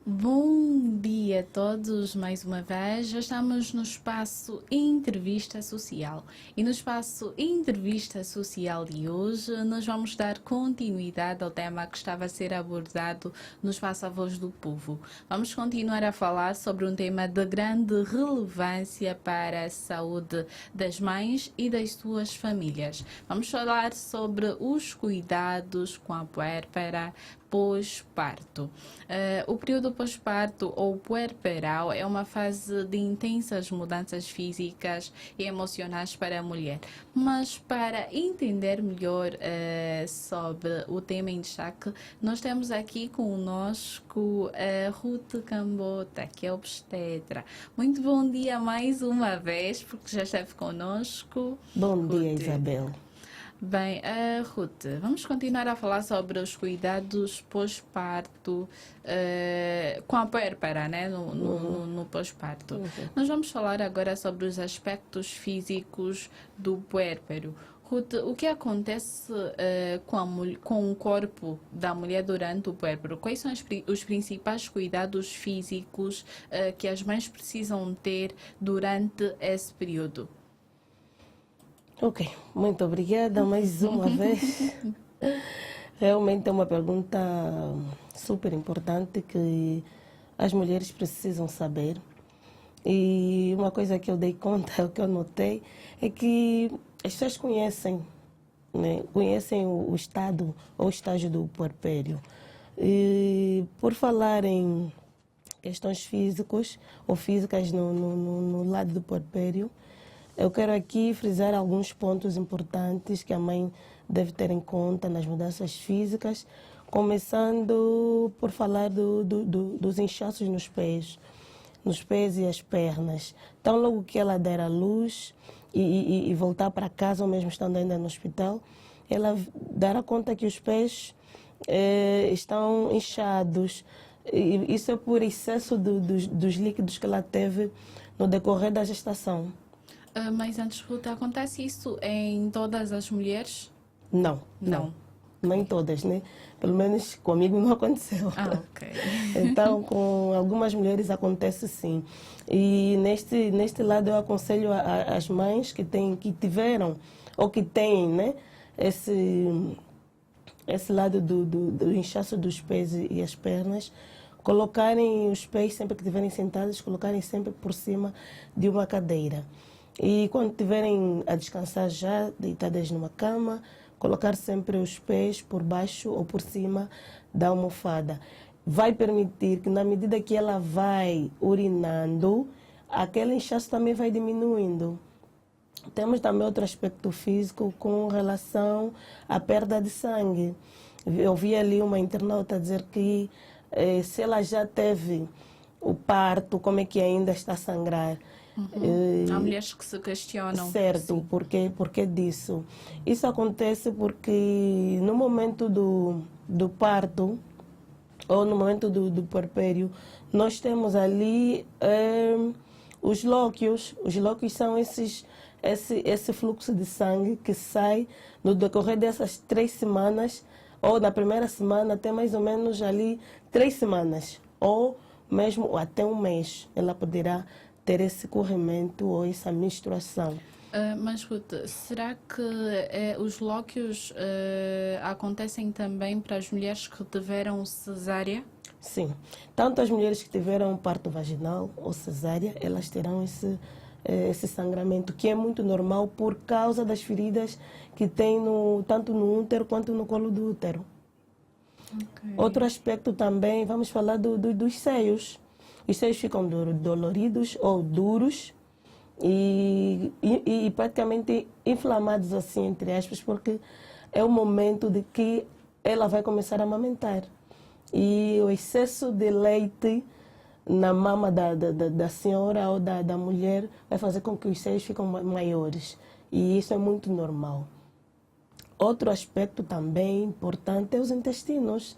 Bom dia a todos, mais uma vez. Já estamos no espaço Entrevista Social. E no espaço Entrevista Social de hoje, nós vamos dar continuidade ao tema que estava a ser abordado no espaço A Voz do Povo. Vamos continuar a falar sobre um tema de grande relevância para a saúde das mães e das suas famílias. Vamos falar sobre os cuidados com a puérpera pós-parto. O período pós-parto ou puerperal é uma fase de intensas mudanças físicas e emocionais para a mulher. Mas para entender melhor sobre o tema em destaque, nós temos aqui conosco a Ruth Cambota, que é obstetra. Muito bom dia mais uma vez, porque já esteve conosco. Bom dia, Ruth. Isabel. Bem, Ruth, vamos continuar a falar sobre os cuidados pós-parto, com a puérpera, né? No pós-parto. Nós vamos falar agora sobre os aspectos físicos do puérpero. Ruth, o que acontece com o corpo da mulher durante o puérpero? Quais são os principais cuidados físicos que as mães precisam ter durante esse período? Ok, muito obrigada mais uma vez. Realmente é uma pergunta super importante que as mulheres precisam saber. E uma coisa que eu dei conta, o que eu notei, é que as pessoas conhecem, né? Conhecem o estado ou estágio do puerpério. E por falar em questões físicos ou físicas no lado do puerpério, eu quero aqui frisar alguns pontos importantes que a mãe deve ter em conta nas mudanças físicas, começando por falar dos inchaços nos pés e as pernas. Então, logo que ela der à luz e voltar para casa, ou mesmo estando ainda no hospital, ela dará conta que os pés estão inchados. E isso é por excesso dos líquidos que ela teve no decorrer da gestação. Mas antes, Ruth, acontece isso em todas as mulheres? Não. Nem todas, né? Pelo menos comigo não aconteceu. Ok. Então, com algumas mulheres acontece sim. E neste lado eu aconselho as mães que tiveram ou que têm, né? Esse lado do inchaço dos pés e as pernas, colocarem os pés, sempre que estiverem sentadas, colocarem sempre por cima de uma cadeira. E quando estiverem a descansar já, deitadas numa cama, colocar sempre os pés por baixo ou por cima da almofada. Vai permitir que, na medida que ela vai urinando, aquele inchaço também vai diminuindo. Temos também outro aspecto físico com relação à perda de sangue. Eu vi ali uma internauta dizer que se ela já teve o parto, como é que ainda está a sangrar? Há mulheres que se questionam. Certo, por que disso? Isso acontece porque no momento do parto ou no momento do puerpério, nós temos ali os lóquios. Os lóquios são esse fluxo de sangue que sai no decorrer dessas 3 semanas, ou na primeira semana até mais ou menos ali 3 semanas, ou mesmo até um mês, ela poderá ter esse corrimento ou essa menstruação. Mas, Ruth, será que os lóquios acontecem também para as mulheres que tiveram cesárea? Sim. Tanto as mulheres que tiveram parto vaginal ou cesárea, elas terão esse sangramento, que é muito normal por causa das feridas que tem tanto no útero quanto no colo do útero. Okay. Outro aspecto também, vamos falar dos seios. Os seios ficam doloridos ou duros e praticamente inflamados, assim, entre aspas, porque é o momento de que ela vai começar a amamentar. E o excesso de leite na mama da senhora ou da mulher vai fazer com que os seios fiquem maiores. E isso é muito normal. Outro aspecto também importante é os intestinos.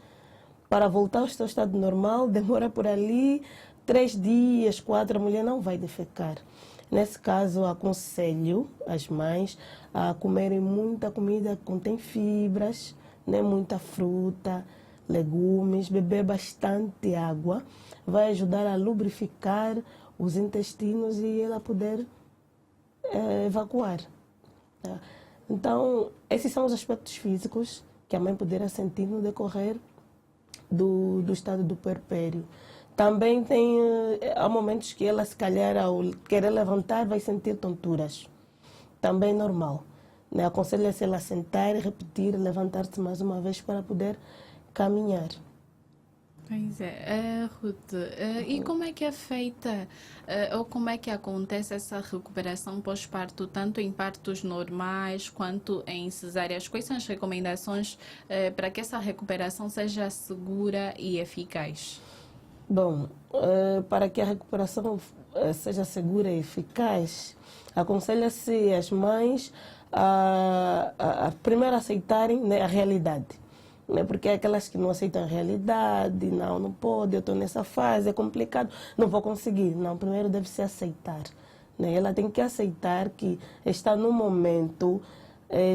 Para voltar ao seu estado normal, demora por ali 3 dias, 4, a mulher não vai defecar. Nesse caso, aconselho as mães a comerem muita comida que contém fibras, né, muita fruta, legumes, beber bastante água, vai ajudar a lubrificar os intestinos e ela poder evacuar. Tá? Então, esses são os aspectos físicos que a mãe poderá sentir no decorrer do estado do puerpério. Também há momentos que ela, se calhar, ao querer levantar, vai sentir tonturas. Também normal. Né? Aconselha-se ela a sentar, repetir, levantar-se mais uma vez para poder caminhar. Pois é, Ruth, e como é que é feita, ou como é que acontece essa recuperação pós-parto, tanto em partos normais quanto em cesáreas? Quais são as recomendações para que essa recuperação seja segura e eficaz? Bom, para que a recuperação seja segura e eficaz, aconselha-se as mães a primeiro aceitarem, né, a realidade. Né? Porque é aquelas que não aceitam a realidade, não pode, eu estou nessa fase, é complicado, não vou conseguir. Não, primeiro deve-se aceitar. Né? Ela tem que aceitar que está num momento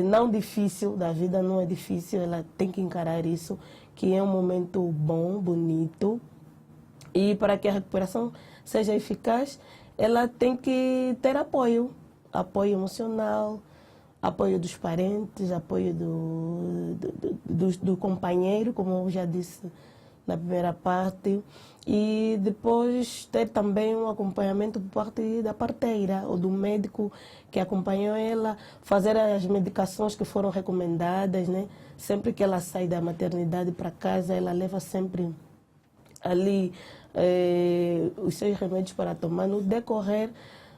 não difícil da vida, não é difícil, ela tem que encarar isso, que é um momento bom, bonito. E para que a recuperação seja eficaz, ela tem que ter apoio emocional, apoio dos parentes, apoio do companheiro, como eu já disse na primeira parte, e depois ter também um acompanhamento por parte da parteira ou do médico que acompanhou ela, fazer as medicações que foram recomendadas, né? Sempre que ela sai da maternidade para casa, ela leva sempre ali os seus remédios para tomar no decorrer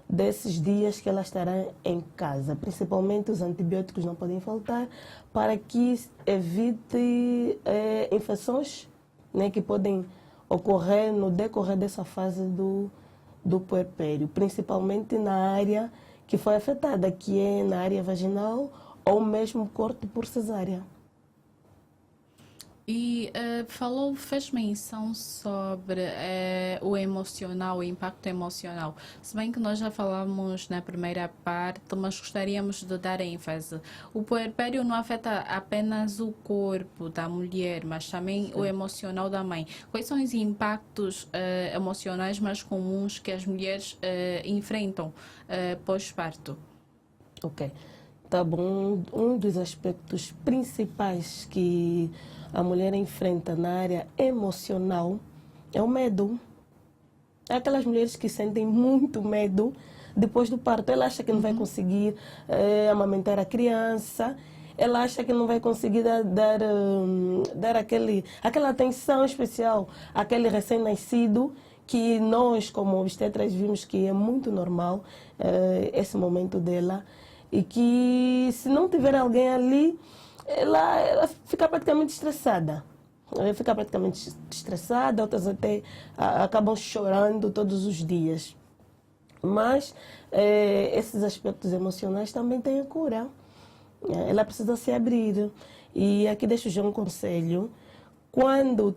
desses dias que ela estará em casa. Principalmente os antibióticos não podem faltar para que evite infecções, né, que podem ocorrer no decorrer dessa fase do puerpério, principalmente na área que foi afetada, que é na área vaginal ou mesmo corte por cesárea. E fez menção sobre o emocional, o impacto emocional. Se bem que nós já falamos na primeira parte, mas gostaríamos de dar ênfase. O puerpério não afeta apenas o corpo da mulher, mas também Sim. o emocional da mãe. Quais são os impactos emocionais mais comuns que as mulheres enfrentam pós-parto? Ok. Tá bom. Um dos aspectos principais que a mulher enfrenta na área emocional é o medo. É aquelas mulheres que sentem muito medo depois do parto. Ela acha que não vai conseguir amamentar a criança, ela acha que não vai conseguir dar aquela atenção especial àquele recém-nascido, que nós, como obstetras, vimos que é muito normal esse momento dela, e que se não tiver alguém ali, ela fica praticamente estressada. Ela fica praticamente estressada, outras até acabam chorando todos os dias. Mas esses aspectos emocionais também têm a cura. Ela precisa se abrir. E aqui deixo já um conselho. Quando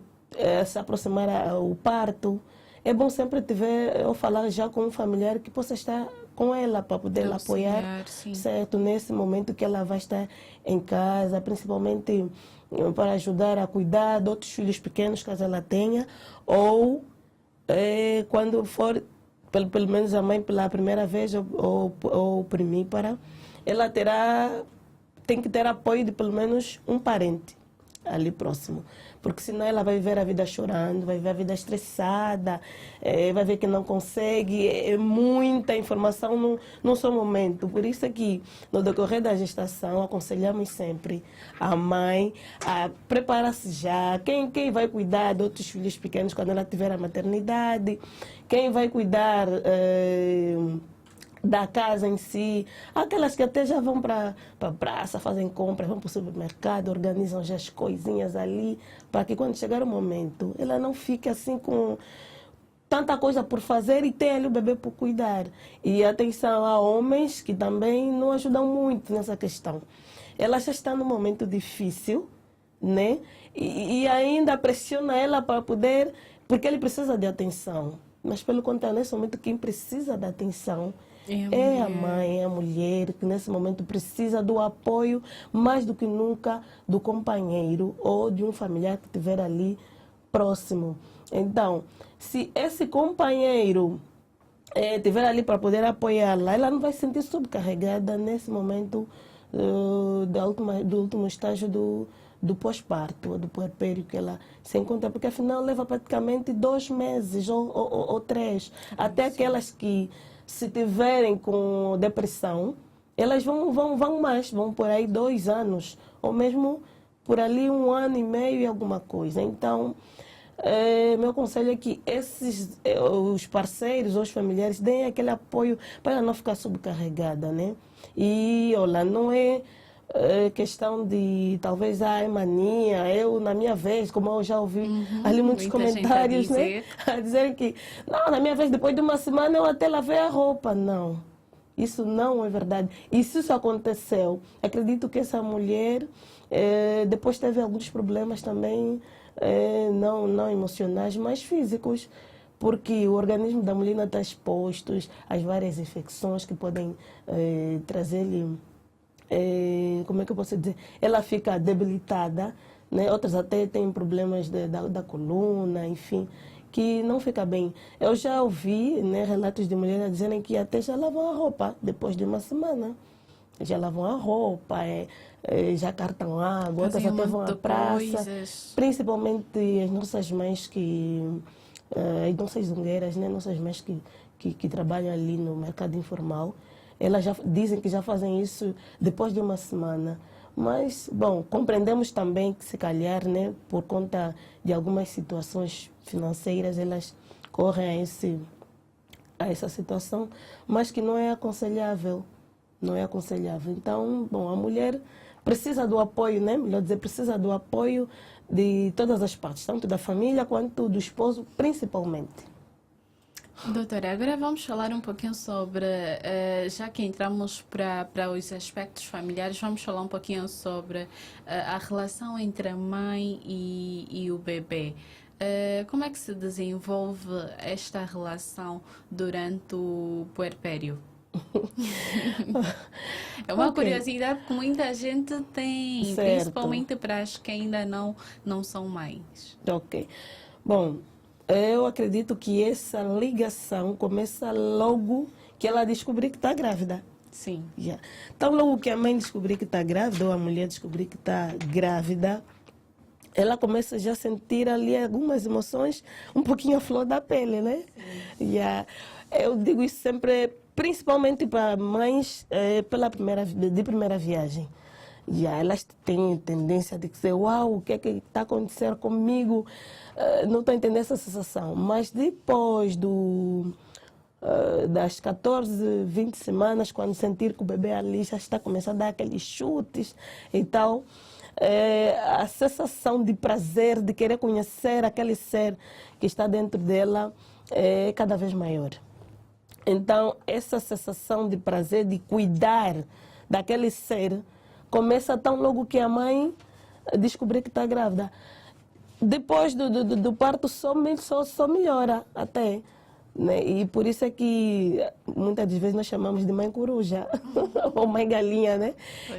se aproximar o parto, é bom sempre ou falar já com um familiar que possa estar com ela para poder apoiar, certo? Nesse momento que ela vai estar em casa, principalmente para ajudar a cuidar de outros filhos pequenos, caso ela tenha, ou quando for, pelo menos a mãe pela primeira vez ou primípara, ela tem que ter apoio de pelo menos um parente ali próximo, porque senão ela vai ver a vida chorando, vai ver a vida estressada, vai ver que não consegue, é muita informação num só momento. Por isso é que no decorrer da gestação aconselhamos sempre a mãe a preparar-se já, quem vai cuidar de outros filhos pequenos quando ela tiver a maternidade, quem vai cuidar da casa em si, aquelas que até já vão para a praça, fazem compras, vão para o supermercado, organizam já as coisinhas ali, para que quando chegar o momento, ela não fique assim com tanta coisa por fazer e tem ali o bebê por cuidar. E atenção a homens que também não ajudam muito nessa questão. Ela já está num momento difícil, né? E ainda pressiona ela para poder, porque ele precisa de atenção. Mas pelo contrário, nesse momento quem precisa da atenção É a mãe, é a mulher que nesse momento precisa do apoio mais do que nunca do companheiro ou de um familiar que estiver ali próximo. Então, se esse companheiro estiver ali para poder apoiá-la, ela não vai se sentir sobrecarregada nesse momento do último estágio do pós-parto, ou do puerpério que ela se encontra, porque afinal leva praticamente 2 meses ou 3. Até aquelas que se tiverem com depressão, elas vão mais, vão por aí 2 anos, ou mesmo por ali 1 ano e meio e alguma coisa. Então, meu conselho é que os parceiros ou os familiares deem aquele apoio para ela não ficar sobrecarregada, né? E, olha, não é questão de talvez é mania. Eu, na minha vez, como eu já ouvi ali muitos Muita gente comentários, né? A dizer que, não, na minha vez, depois de 1 semana eu até lavei a roupa. Não, isso não é verdade. E se isso aconteceu, acredito que essa mulher depois teve alguns problemas também, não emocionais, mas físicos, porque o organismo da mulher não está exposto às várias infecções que podem trazer-lhe, como é que eu posso dizer, ela fica debilitada, né? Outras até têm problemas da coluna, enfim, que não fica bem. Eu já ouvi, né, relatos de mulheres dizendo que até já lavam a roupa depois de 1 semana. Já lavam a roupa, já cartam água, outras até vão à praça. Principalmente as nossas mães as nossas zongueiras, né, nossas mães que trabalham ali no mercado informal, elas já dizem que já fazem isso depois de 1 semana. Mas, bom, compreendemos também que se calhar, né, por conta de algumas situações financeiras, elas correm a essa situação, mas que não é aconselhável. Não é aconselhável. Então, bom, a mulher precisa do apoio, né? Melhor dizer, precisa do apoio de todas as partes, tanto da família quanto do esposo, principalmente. Doutora, agora vamos falar um pouquinho sobre, já que entramos para os aspectos familiares, vamos falar um pouquinho sobre a relação entre a mãe e o bebê. Como é que se desenvolve esta relação durante o puerpério? É uma curiosidade que muita gente tem, certo, principalmente para as que ainda não são mães. Ok. Bom, eu acredito que essa ligação começa logo que ela descobrir que está grávida. Sim. Yeah. Então, logo que a mãe descobrir que está grávida, ou a mulher descobrir que está grávida, ela começa já a sentir ali algumas emoções um pouquinho à flor da pele, né? Yeah. Eu digo isso sempre, principalmente para mães de primeira viagem. Elas têm tendência de dizer, uau, o que é que está acontecendo comigo? Não estou entendendo essa sensação. Mas depois das 14, 20 semanas, quando sentir que o bebê ali já está começando a dar aqueles chutes e tal, a sensação de prazer, de querer conhecer aquele ser que está dentro dela é cada vez maior. Então, essa sensação de prazer, de cuidar daquele ser, começa tão logo que a mãe descobrir que está grávida. Depois do parto, só melhora até. Né? E por isso é que muitas vezes nós chamamos de mãe coruja ou mãe galinha, né?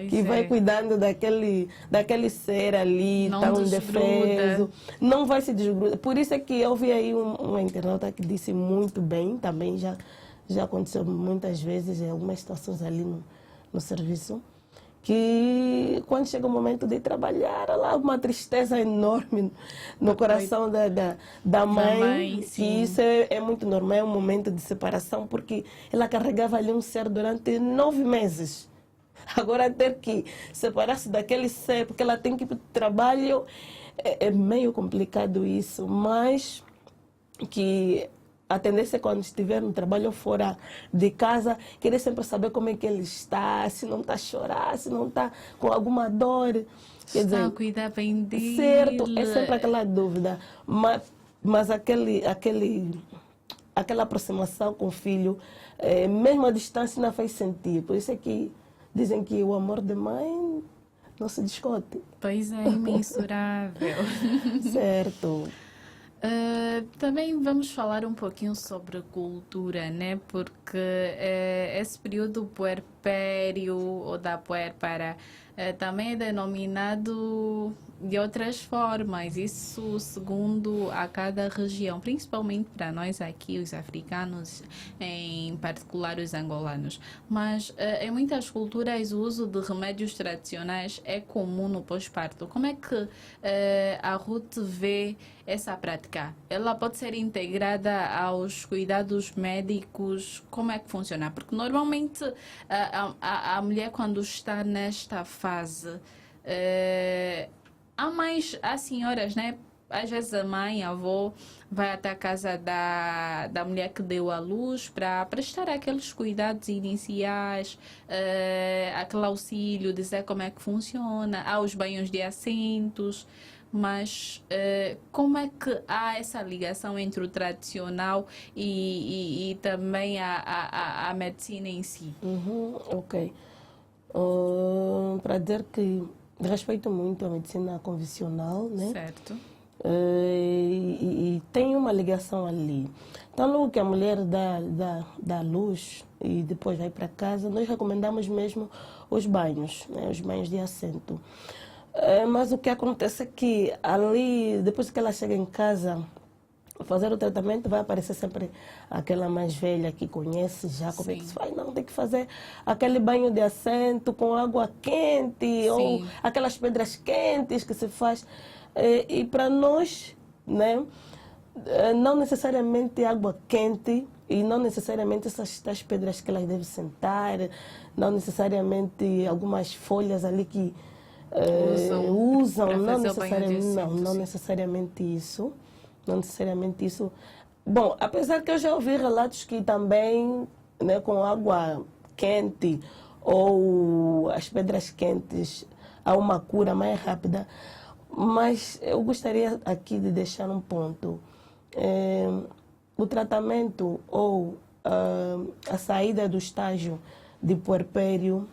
Que vai cuidando daquele ser ali, não tão indefeso, não vai se desgrudar. Por isso é que eu vi aí uma internauta que disse muito bem, também já aconteceu muitas vezes em algumas situações ali no serviço, que quando chega o momento de trabalhar, lá uma tristeza enorme no coração da mãe, que isso é muito normal, é um momento de separação, porque ela carregava ali um ser durante 9 meses. Agora ter que separar-se daquele ser, porque ela tem que ir para o trabalho, é meio complicado isso, mas que a tendência é quando estiver no trabalho ou fora de casa, querer sempre saber como é que ele está, se não está a chorar, se não está com alguma dor. Quer dizer, a cuidar bem dele. Certo, é sempre aquela dúvida. Mas aquela aproximação com o filho, mesmo a distância, não faz sentir. Por isso é que dizem que o amor de mãe não se discute. Pois é, imensurável. Certo. Também vamos falar um pouquinho sobre cultura, né? Porque esse período puerpério ou da puérpera também é denominado de outras formas, isso segundo a cada região, principalmente para nós aqui, os africanos, em particular os angolanos. Mas em muitas culturas o uso de remédios tradicionais é comum no pós-parto. Como é que a Ruth vê essa prática? Ela pode ser integrada aos cuidados médicos? Como é que funciona? Porque normalmente a mulher quando está nesta fase, há senhoras, né? Às vezes a mãe, a avó, vai até a casa da mulher que deu à luz para prestar aqueles cuidados iniciais, aquele auxílio, dizer como é que funciona, há os banhos de assentos, mas como é que há essa ligação entre o tradicional e também a medicina em si? Uhum, ok. Para dizer que respeito muito a medicina convencional, né? Certo. E tem uma ligação ali. Então, logo que a mulher dá luz e depois vai para casa, nós recomendamos mesmo os banhos, né? Os banhos de assento. Mas o que acontece é que ali, depois que ela chega em casa, fazer o tratamento, vai aparecer sempre aquela mais velha que conhece já como é que Sim. se faz. Não, tem que fazer aquele banho de assento com água quente ou Sim. aquelas pedras quentes que se faz. E para nós, né, não necessariamente água quente e não necessariamente essas tais pedras que elas devem sentar, não necessariamente algumas folhas ali que usam, para não fazer o banho de necessariamente, não assento, sim. necessariamente isso. Não necessariamente isso. Bom, apesar que eu já ouvi relatos que também, né, com água quente ou as pedras quentes há uma cura mais rápida. Mas eu gostaria aqui de deixar um ponto. O tratamento ou a saída do estágio de puerpério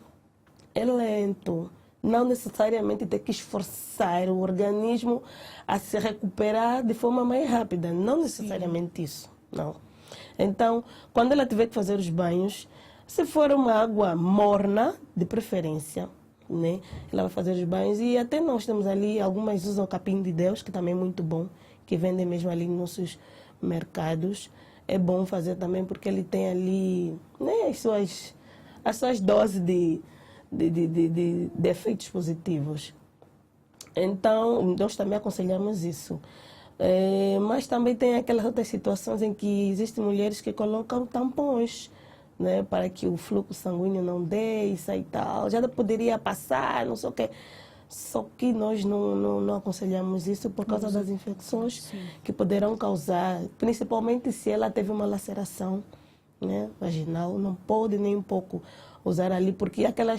é lento. Não necessariamente tem que esforçar o organismo a se recuperar de forma mais rápida. Não necessariamente isso, não. Então, quando ela tiver que fazer os banhos, se for uma água morna, de preferência, né? Ela vai fazer os banhos e até nós temos ali, algumas usam capim de Deus, que também é muito bom, que vendem mesmo ali nos nossos mercados. É bom fazer também porque ele tem ali, né, as suas doses de efeitos positivos. Então, nós também aconselhamos isso. Mas também tem aquelas outras situações em que existem mulheres que colocam tampões, né, para que o fluxo sanguíneo não desça e tal. Já poderia passar, não sei o quê. Só que nós não aconselhamos isso por causa das infecções que poderão causar, principalmente se ela teve uma laceração, né, vaginal. Não pode nem um pouco usar ali, porque aquela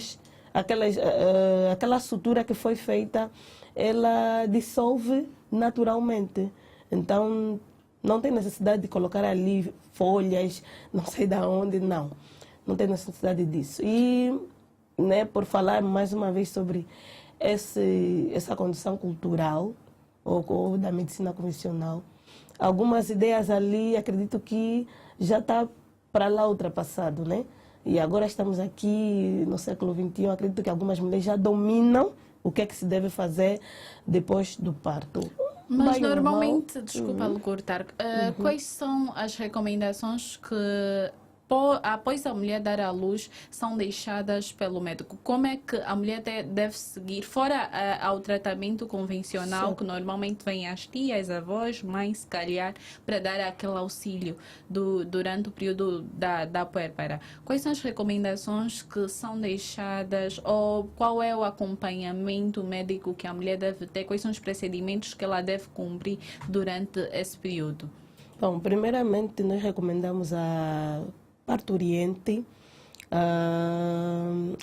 sutura que foi feita, ela dissolve naturalmente. Então, não tem necessidade de colocar ali folhas, não sei de onde, não. Não tem necessidade disso. E, né, por falar mais uma vez sobre essa condição cultural ou da medicina convencional, algumas ideias ali, acredito que já está para lá ultrapassado, né? E agora estamos aqui no século XXI, acredito que algumas mulheres já dominam o que é que se deve fazer depois do parto. Mas Banho normalmente, normal. desculpa lhe cortar, quais são as recomendações que após a mulher dar à luz são deixadas pelo médico? Como é que a mulher deve seguir, fora ao tratamento convencional, Sim. que normalmente vem as tias, avós, mães, se calhar, para dar aquele auxílio durante o período da puérpera? Quais são as recomendações que são deixadas ou qual é o acompanhamento médico que a mulher deve ter? Quais são os procedimentos que ela deve cumprir durante esse período? Bom, primeiramente nós recomendamos a parturiente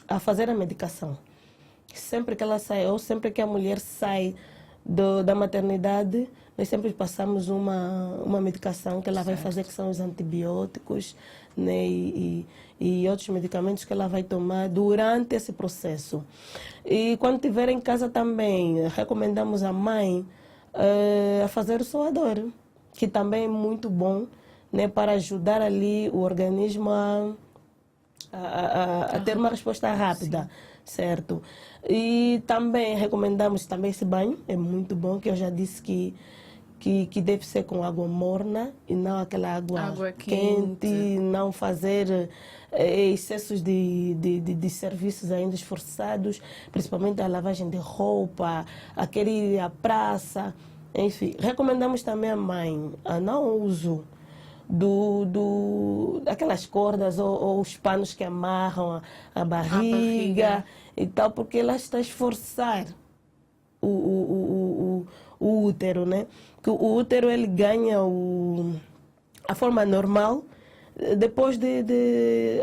a fazer a medicação. Sempre que ela sai, ou sempre que a mulher sai da maternidade, nós sempre passamos uma medicação que ela vai fazer, que são os antibióticos, né, e outros medicamentos que ela vai tomar durante esse processo. E quando estiver em casa também, recomendamos a mãe a fazer o soador. que também é muito bom, né, para ajudar ali o organismo a ter uma resposta rápida, certo? E também recomendamos também esse banho, é muito bom, que eu já disse que deve ser com água morna e não aquela água quente, não fazer excessos de serviços ainda esforçados, principalmente a lavagem de roupa, aquele ir à praça, enfim. Recomendamos também a mãe a não uso daquelas cordas ou os panos que amarram a barriga e tal, porque ela está a esforçar o útero, né? Que o útero ele ganha a forma normal depois de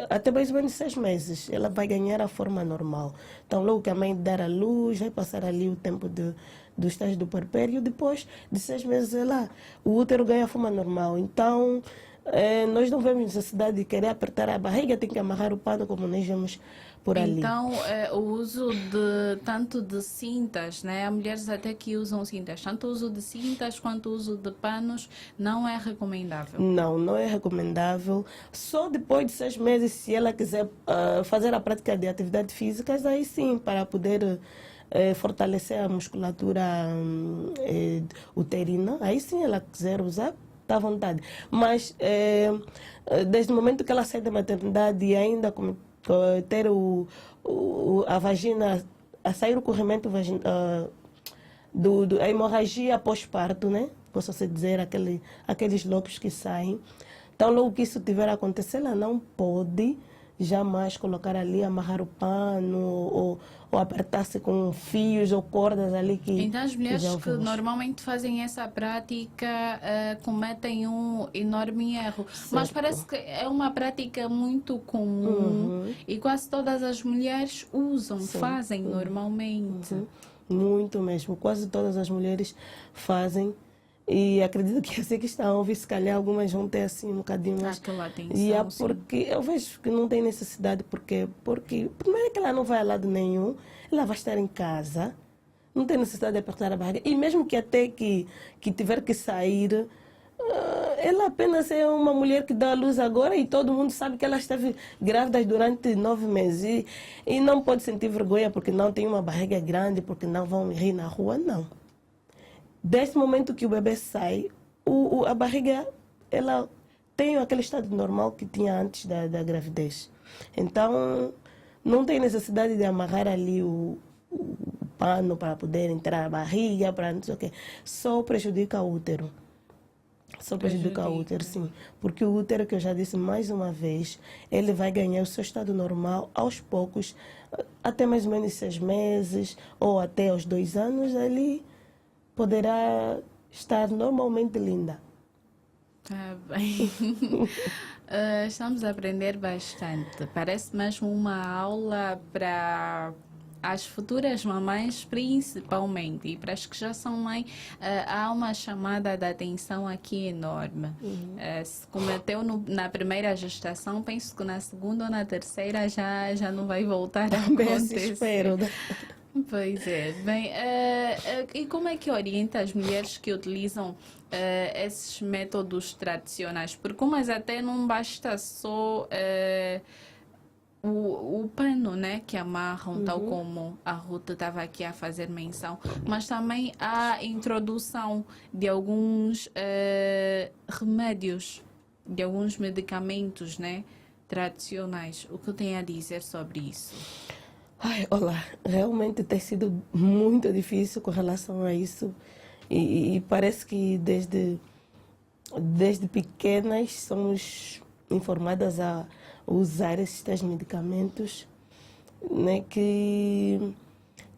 até mais ou menos 6 meses. Ela vai ganhar a forma normal. Então, logo que a mãe der a luz, vai passar ali o tempo do estágio do puerpério, depois de 6 meses o útero ganha a forma normal. Então, nós não vemos necessidade de querer apertar a barriga, tem que amarrar o pano como nós vemos por ali. Então, o uso tanto de cintas, né? Há mulheres até que usam cintas. Tanto o uso de cintas quanto o uso de panos não é recomendável. Não é recomendável. Só depois de 6 meses, se ela quiser fazer a prática de atividades físicas, aí sim, para poder fortalecer a musculatura uterina, aí sim ela quiser usar, está à vontade. Mas desde o momento que ela sai da maternidade e ainda ter a vagina, a sair o corrimento vaginal, a hemorragia pós-parto, né? Posso dizer, aqueles locos que saem. Então, logo que isso tiver a acontecer, ela não pode jamais colocar ali, amarrar o pano ou apertar-se com fios ou cordas ali que... Então, as mulheres que normalmente fazem essa prática cometem um enorme erro. Certo. Mas parece que é uma prática muito comum e quase todas as mulheres usam, fazem normalmente. Muito mesmo. Quase todas as mulheres fazem. E acredito que assim que estão a ouvir, se calhar algumas vão ter assim um bocadinho mais. Aquela atenção, E é porque eu vejo que não tem necessidade, porque primeiro que ela não vai a lado nenhum, ela vai estar em casa, não tem necessidade de apertar a barriga. E mesmo que até que tiver que sair, ela apenas é uma mulher que dá à luz agora e todo mundo sabe que ela esteve grávida durante 9 meses. E não pode sentir vergonha porque não tem uma barriga grande, porque não vão rir na rua, não. Desde o momento que o bebê sai, a barriga ela tem aquele estado normal que tinha antes da gravidez. Então, não tem necessidade de amarrar ali o pano para poder entrar a barriga, para não sei o quê. Só prejudica o útero. Só prejudica o útero, sim. Porque o útero, que eu já disse mais uma vez, ele vai ganhar o seu estado normal aos poucos, até mais ou menos 6 meses ou até aos 2 anos, ele poderá estar normalmente linda. Tá bem. Estamos a aprender bastante. Parece mesmo uma aula para as futuras mamães, principalmente, e para as que já são mãe, há uma chamada de atenção aqui enorme. Se cometeu na primeira gestação, penso que na segunda ou na terceira já não vai voltar a acontecer. Espero, né? Pois é. Bem, e como é que orienta as mulheres que utilizam esses métodos tradicionais? Porque umas até não basta só o pano, né, que amarram, tal como a Ruth estava aqui a fazer menção, mas também a introdução de alguns remédios, de alguns medicamentos, né, tradicionais. O que tem a dizer sobre isso? Olá, realmente tem sido muito difícil com relação a isso e parece que desde pequenas somos informadas a usar esses tais medicamentos, né, que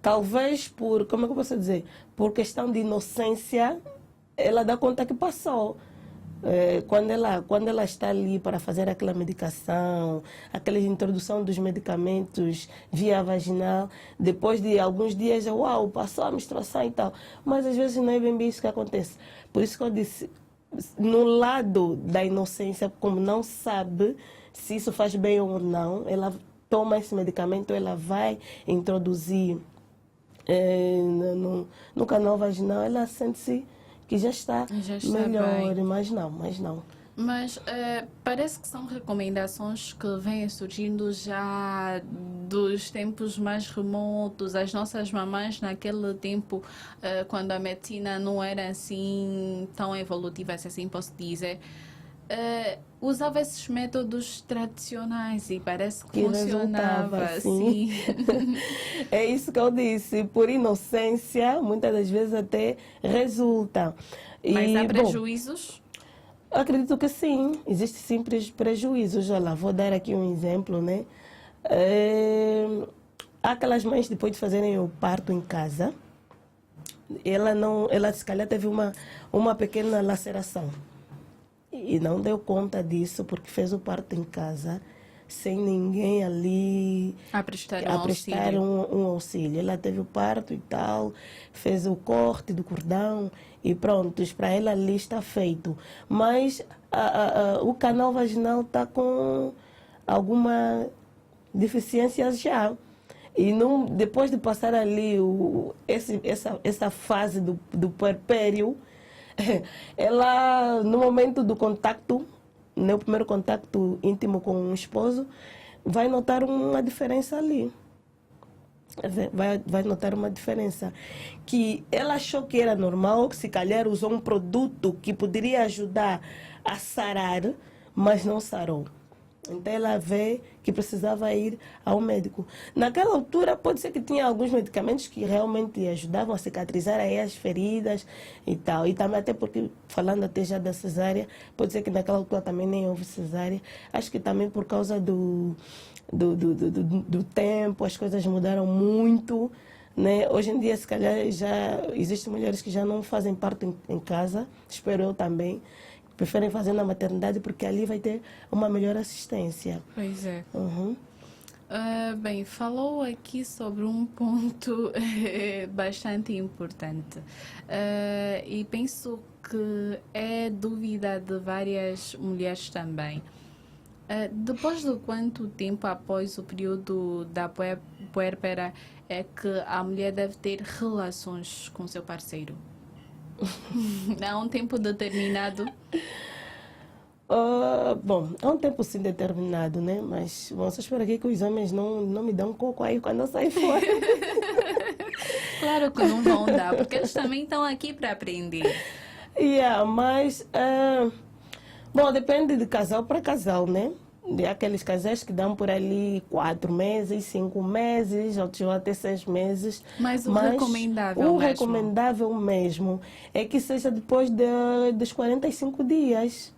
talvez como é que eu posso dizer, por questão de inocência, ela dá conta que passou. Quando ela está ali para fazer aquela medicação, aquela introdução dos medicamentos via vaginal, depois de alguns dias, uau, passou a menstruação e tal. Mas às vezes não é bem isso que acontece. Por isso que eu disse, no lado da inocência, como não sabe se isso faz bem ou não, ela toma esse medicamento, ela vai introduzir no canal vaginal, ela sente-se que Já está melhor, bem. mas não. Mas parece que são recomendações que vêm surgindo já dos tempos mais remotos. As nossas mamães, naquele tempo, quando a medicina não era assim tão evolutiva, se assim posso dizer, usava esses métodos tradicionais e parece que Que resultava funcionava assim. assim. É isso que eu disse, por inocência, muitas das vezes até resulta. Mas há E, bom, prejuízos? acredito que sim, existem simples prejuízos. Olha lá, vou dar aqui um exemplo, né? Há aquelas mães, depois de fazerem o parto em casa, ela se calhar teve uma pequena laceração e não deu conta disso porque fez o parto em casa sem ninguém ali A prestar um a prestar auxílio. um auxílio. Ela teve o parto e tal, fez o corte do cordão e pronto, para ela ali está feito. Mas o canal vaginal está com alguma deficiência já. E não, depois de passar ali essa fase do puerpério, ela, no momento do contato, no primeiro contato íntimo com o esposo, vai notar uma diferença ali. Vai notar uma diferença. Que ela achou que era normal, que se calhar usou um produto que poderia ajudar a sarar, mas não sarou. Então ela vê que precisava ir ao médico. Naquela altura pode ser que tinha alguns medicamentos que realmente ajudavam a cicatrizar aí as feridas e tal. E também até porque, falando até já da cesárea, pode ser que naquela altura também nem houve cesárea. Acho que também por causa do tempo, as coisas mudaram muito. Né? Hoje em dia, se calhar, já existem mulheres que já não fazem parto em casa, espero eu também. Preferem fazer na maternidade porque ali vai ter uma melhor assistência. Pois é. Uhum. Bem, falou aqui sobre um ponto bastante importante. E penso que é dúvida de várias mulheres também. Depois de quanto tempo após o período da puérpera é que a mulher deve ter relações com seu parceiro? Há um tempo determinado? Bom, há um tempo sim determinado, né? Mas vamos esperar aqui que os homens não me dão coco aí quando eu sair fora. Claro que não vão dar, porque eles também estão aqui para aprender. Mas, bom, depende de casal para casal, né? De aqueles casais que dão por ali 4 meses, 5 meses, outros vão até 6 meses. Mas o recomendável o mesmo? recomendável mesmo é que seja depois dos 45 dias.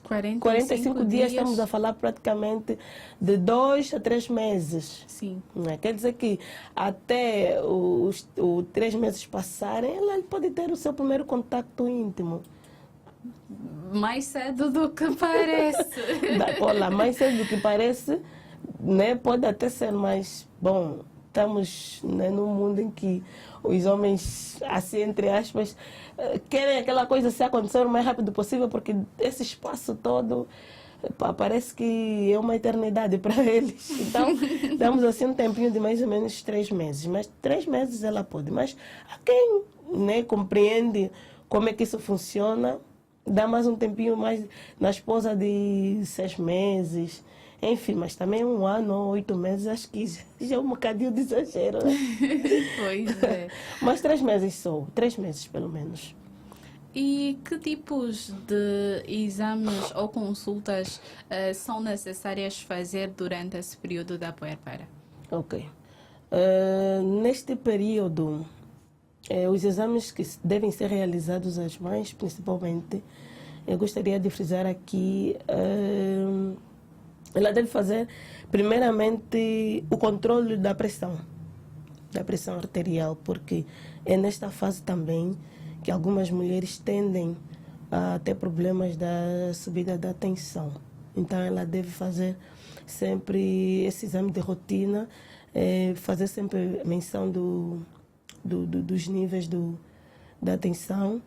45 dias estamos a falar praticamente de 2 a 3 meses. Sim. Né? Quer dizer que até os 3 meses passarem, ela pode ter o seu primeiro contato íntimo. Mais cedo do que parece. Olha, mais cedo do que parece, né? Pode até ser mais bom. Estamos, né, num mundo em que os homens, assim, entre aspas, querem aquela coisa se acontecer o mais rápido possível, porque esse espaço todo parece que é uma eternidade para eles. Então, damos assim um tempinho de mais ou menos 3 meses. Mas 3 meses ela pode. Mas a quem, né, compreende como é que isso funciona, dá mais um tempinho mais na esposa de 6 meses. Enfim, mas também 1 ano ou 8 meses, acho que já é um bocadinho de exagero, né? Pois é. Mas 3 meses só, 3 meses pelo menos. E que tipos de exames ou consultas são necessárias fazer durante esse período da puérpera? Ok. Neste período, os exames que devem ser realizados às mães, principalmente, eu gostaria de frisar aqui, ela deve fazer, primeiramente, o controle da pressão arterial, porque é nesta fase também que algumas mulheres tendem a ter problemas da subida da tensão. Então, ela deve fazer sempre esse exame de rotina, fazer sempre menção dos níveis da tensão.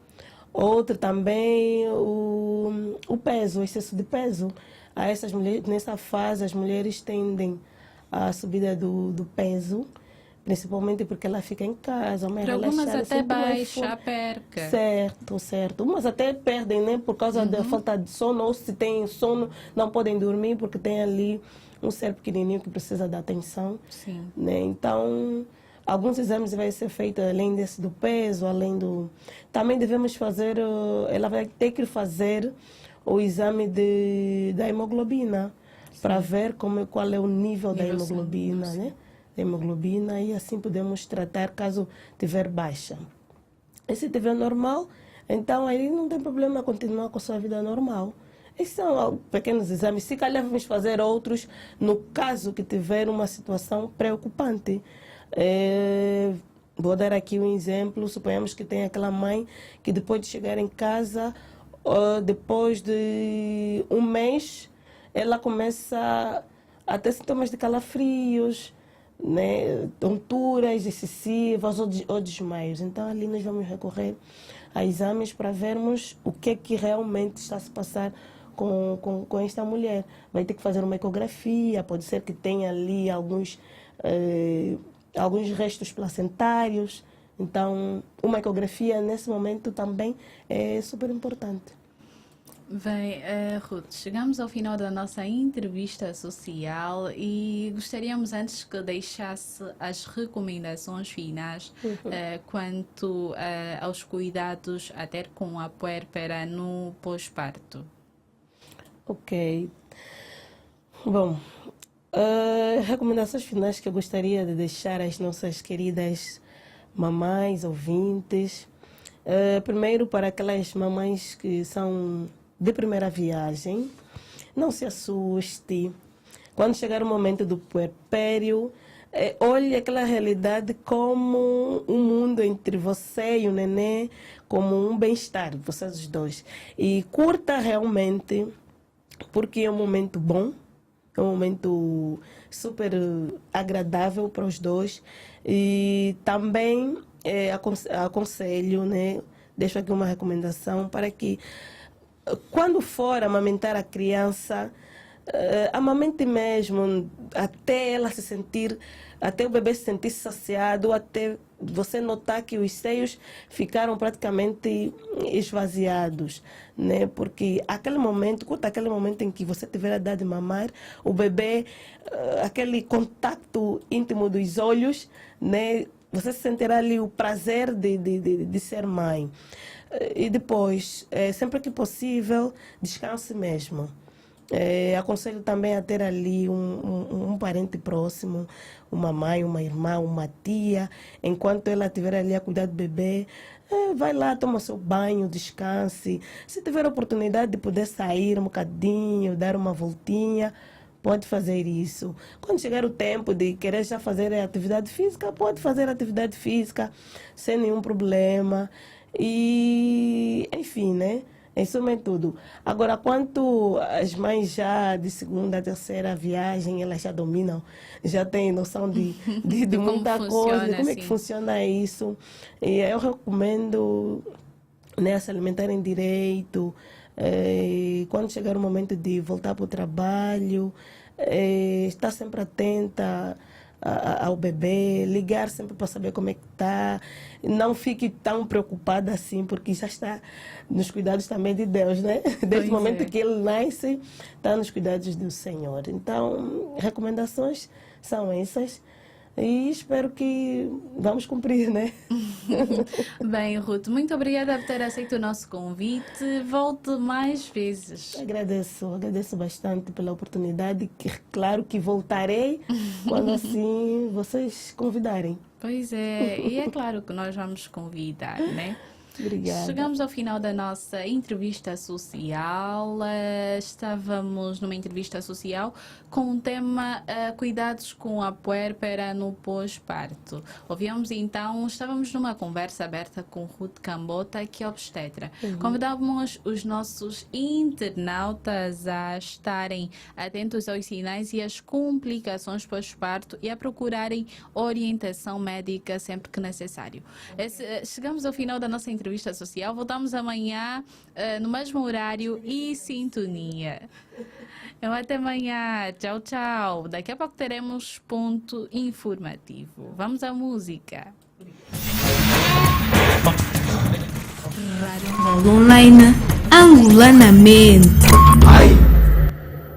Outro também, o peso, o excesso de peso. A essas mulheres, nessa fase, as mulheres tendem à subida do peso, principalmente porque ela fica em casa, mais Para algumas relaxada, até sempre mais baixa a forte. perca. Certo, certo. Umas até perdem, né? Por causa da falta de sono, ou se têm sono, não podem dormir porque tem ali um ser pequenininho que precisa de atenção. Sim. Né? Então, alguns exames vai ser feito além desse do peso, além do... Também devemos fazer, ela vai ter que fazer o exame da hemoglobina para ver qual é o nível da Nível hemoglobina, sanguíneo, né? Da hemoglobina e assim podemos tratar caso tiver baixa. E se tiver normal, então aí não tem problema continuar com a sua vida normal. Esses são pequenos exames. Se calhar vamos fazer outros no caso que tiver uma situação preocupante. Vou dar aqui um exemplo. Suponhamos que tem aquela mãe que depois de chegar em casa, depois de um mês, ela começa a ter sintomas de calafrios, né, tonturas excessivas ou desmaios. Então, ali nós vamos recorrer a exames para vermos o que é que realmente está a se passar com esta mulher. Vai ter que fazer uma ecografia, pode ser que tenha ali alguns restos placentários. Então, uma ecografia nesse momento também é super importante. Bem, Ruth, chegamos ao final da nossa entrevista social e gostaríamos antes que deixasse as recomendações finais quanto aos cuidados a ter com a puérpera no pós-parto. Ok. Bom, recomendações finais que eu gostaria de deixar às nossas queridas mamães, ouvintes. Primeiro, para aquelas mamães que são de primeira viagem, não se assuste. Quando chegar o momento do puerpério, olhe aquela realidade como um mundo entre você e o nenê, como um bem-estar, vocês os dois. E curta realmente, porque é um momento bom, é um momento super agradável para os dois. E também aconselho, né, deixo aqui uma recomendação para que quando for amamentar a criança, amamente mesmo, até ela se sentir, até o bebê se sentir saciado, até você notar que os seios ficaram praticamente esvaziados, né? Porque aquele momento, curta aquele momento em que você tiver a dar de mamar, o bebê, aquele contato íntimo dos olhos, né? Você sentirá ali o prazer de ser mãe. E depois, sempre que possível, descanse mesmo. Aconselho também a ter ali um parente próximo, uma mãe, uma irmã, uma tia, enquanto ela estiver ali a cuidar do bebê. Vai lá, toma seu banho, descanse. Se tiver a oportunidade de poder sair um bocadinho, dar uma voltinha, pode fazer isso. Quando chegar o tempo de querer já fazer atividade física, pode fazer atividade física sem nenhum problema. E, enfim, né? Em suma é tudo. Agora, quanto as mães já de segunda, terceira viagem, elas já dominam, já têm noção de muita coisa, de como é que funciona isso. E eu recomendo, né, se alimentarem direito. Quando chegar o momento de voltar para o trabalho, estar sempre atenta ao bebê, ligar sempre para saber como é que está. Não fique tão preocupada assim, porque já está nos cuidados também de Deus, né? Desde o momento que ele nasce, está nos cuidados do Senhor. Então, recomendações são essas. E espero que vamos cumprir, né? Bem, Ruth, muito obrigada por ter aceito o nosso convite. Volte mais vezes. Agradeço bastante pela oportunidade. Claro que voltarei quando assim vocês convidarem. Pois é, e é claro que nós vamos convidar, né? Obrigada. Chegamos ao final da nossa entrevista social. Estávamos numa entrevista social com o tema Cuidados com a puérpera no pós-parto. Ouvíamos então, estávamos numa conversa aberta com Ruth Cambota, que é obstetra. Convidávamos os nossos internautas a estarem atentos aos sinais e às complicações pós-parto e a procurarem orientação médica sempre que necessário. Chegamos ao final da nossa entrevista social. Voltamos amanhã no mesmo horário e sintonia. Eu até amanhã. Tchau, tchau. Daqui a pouco teremos ponto informativo. Vamos à música. Rádio Online Angolanamente.